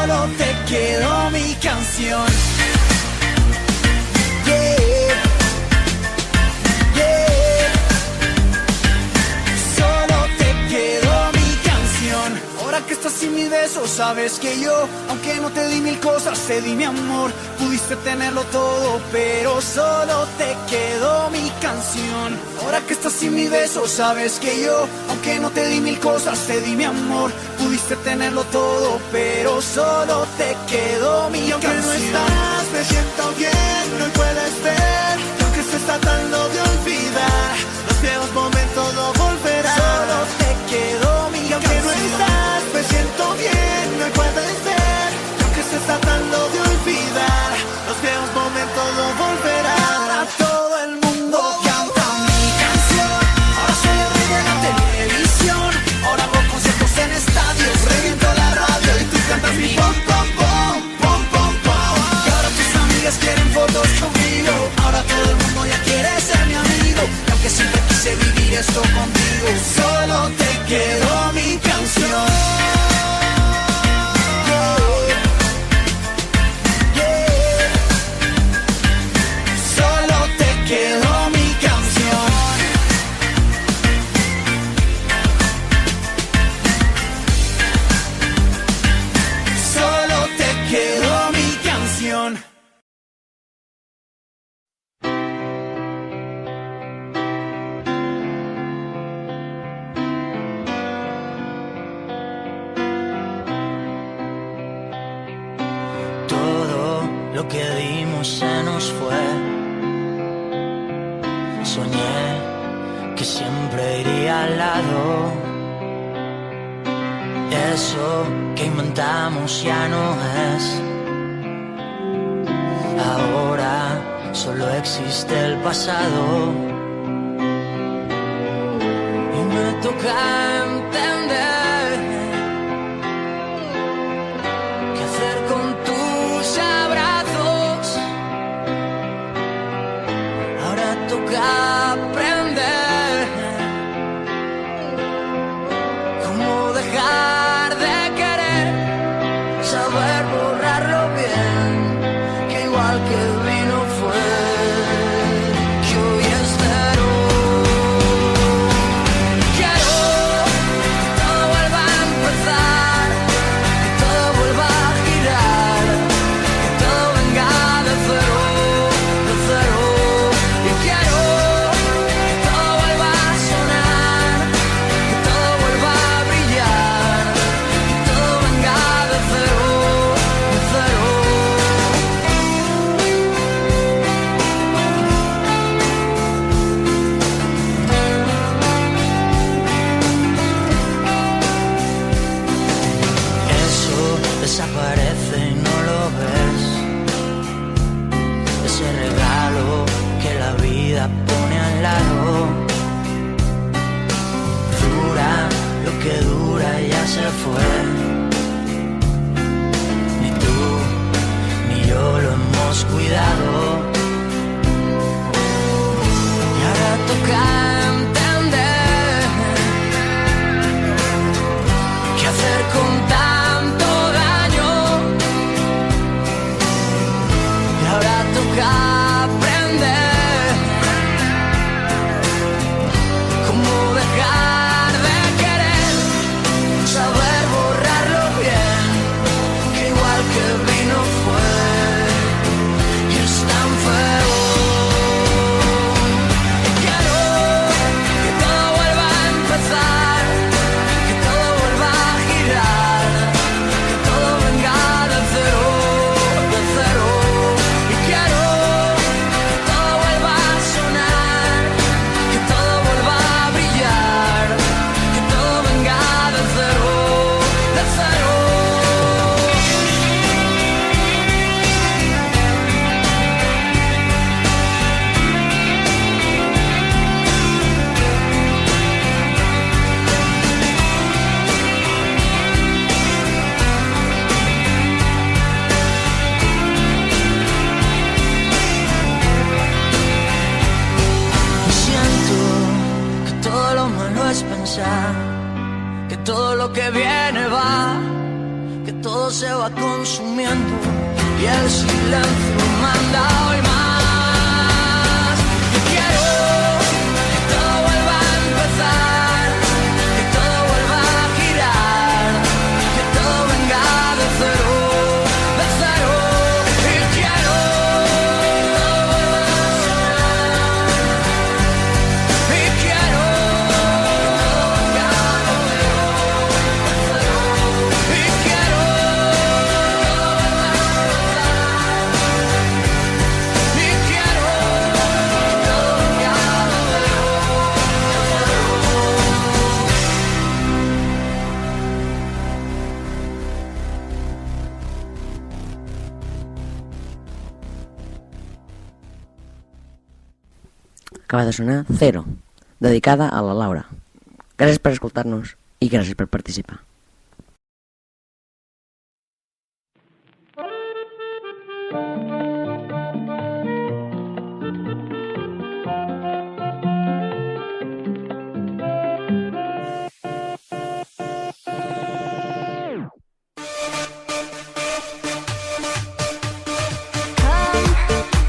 solo te quedó mi canción. Yeah, yeah. Solo te quedó mi canción. Ahora que estás sin mi beso, sabes que yo, aunque no te di mil cosas, te di mi amor. Pudiste tenerlo todo, pero solo te quedó mi canción. Ahora que estás sin mi beso, sabes que yo, aunque no te di mil cosas, te di mi amor. Pudiste tenerlo todo, pero solo te quedó mi canción. Y aunque no estás, me siento bien, no puedes ver. Y aunque estés tratando de olvidar, los viejos momentos no volverán. Solo te quedó mi canción. Y aunque no estás, me siento bien, no puedes ver. Y aunque estés tratando de olvidar, los viejos momentos no volverán. Ahora todo el mundo canta mi canción. Ahora soy el rey de la televisión. Ahora hago conciertos en estadios, reviento la radio y tú cantas mi pom pom pom pom pom pom. Y ahora tus amigas quieren fotos conmigo. Ahora todo el mundo ya quiere ser mi amigo. Y aunque siempre quise vivir esto contigo, solo te quedó mi canción. Quedó mi canción. Solo te quedó mi canción. Todo lo que dimos se nos fue. Soñé que siempre iría al lado. Eso que inventamos ya no es. Ahora solo existe el pasado. Y me toca entender qué hacer con tus abrazos. Ahora toca aprender cómo dejar de querer, saber borrarlo bien, que igual que vino fue, que hoy es cero. Quiero que todo vuelva a empezar, que todo vuelva a girar, que todo venga de cero, de cero. Y quiero que todo vuelva a sonar, que todo vuelva a brillar, que todo venga de cero, de cero. Eso desaparece y no lo ves. Ese regalo que la vida pone al lado. Dura lo que dura, ya se fue. Ni tú ni yo lo hemos cuidado. Y ahora toca entender qué hacer con tanto daño. todo se va consumiendo y el silencio manda hoy más. Yo quiero que todo vuelva a empezar, que todo vuelva a girar, que todo venga de cero, de cero. Y quiero que todo vuelva a sonar, y quiero que todo venga de cero, de cero. Y quiero que todo vuelva a empezar, y quiero que todo venga de cero, de cero. Acaba de sonar Cero, dedicada a la Laura. Gràcies per escoltar-nos i gràcies per participar.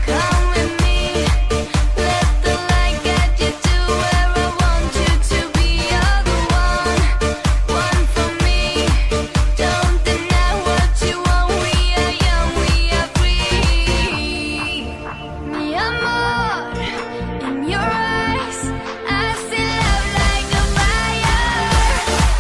Come with me, let the light get you to where I want you to be. You're the one for me. Don't deny what you want. We are young, we are free. Mi amor, in your eyes, I see love like a fire.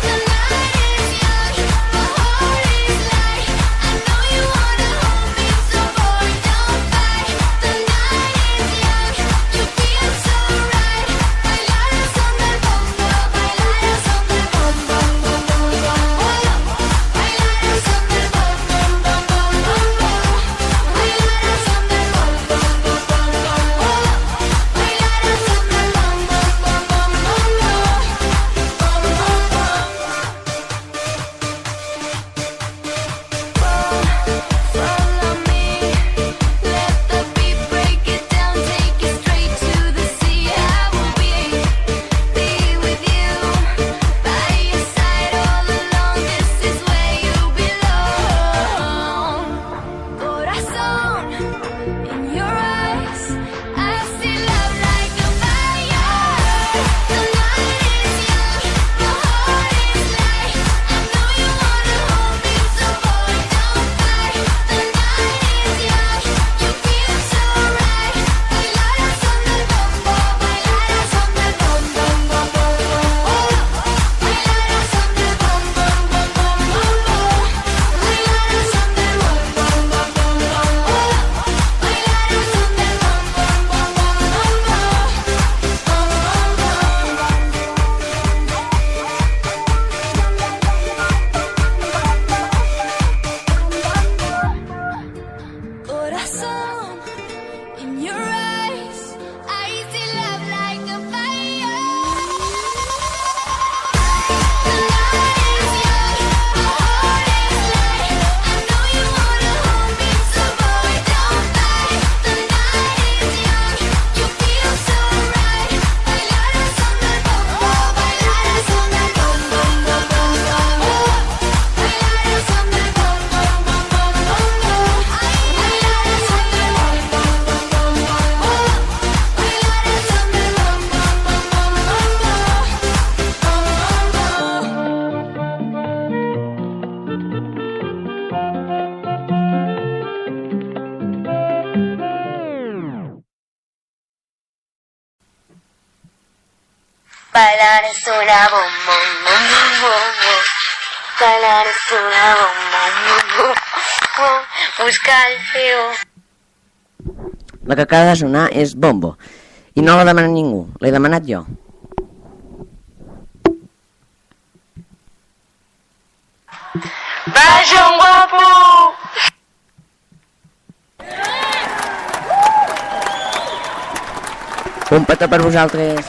The night is young, my heart is light. I know you wanna hold me, so boy, don't fight. The night is young, you feel so right. Bailar son del bongo, bailar son del bongo, bailar son del bongo, bailar son del bongo, follow me, let the beat break it down, take it straight to the sea. I will be with you, by your side all along. This is where you belong. Corazón, in your eyes, I see love like a fire. The night is young, my heart is light. I know you wanna hold me, so boy, don't fight. The night is young, you feel so right. Bailar son del bongo, bailar son del bongo, bailar son del bongo, bailar son del bongo, corazón, in your eyes, I see love like a fire. The night is young, my heart is light. I know you wanna hold me, so boy, don't fight. The night is young, you feel so right. Bailar son del bongo, bailar son del bongo, bailar son del bongo, Bailar es una bomba, bailar es una bomba, busca el feo. La que acaba de sonar és Bombo, i no la demana ningú, l'he demanat jo. Vaja un guapo! Un petó per vosaltres.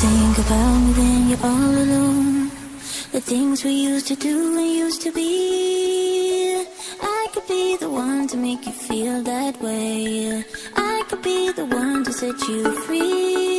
Think about me when you're all alone. The things we used to do and used to be. I could be the one one to make you feel that way. I could be the one to set you free.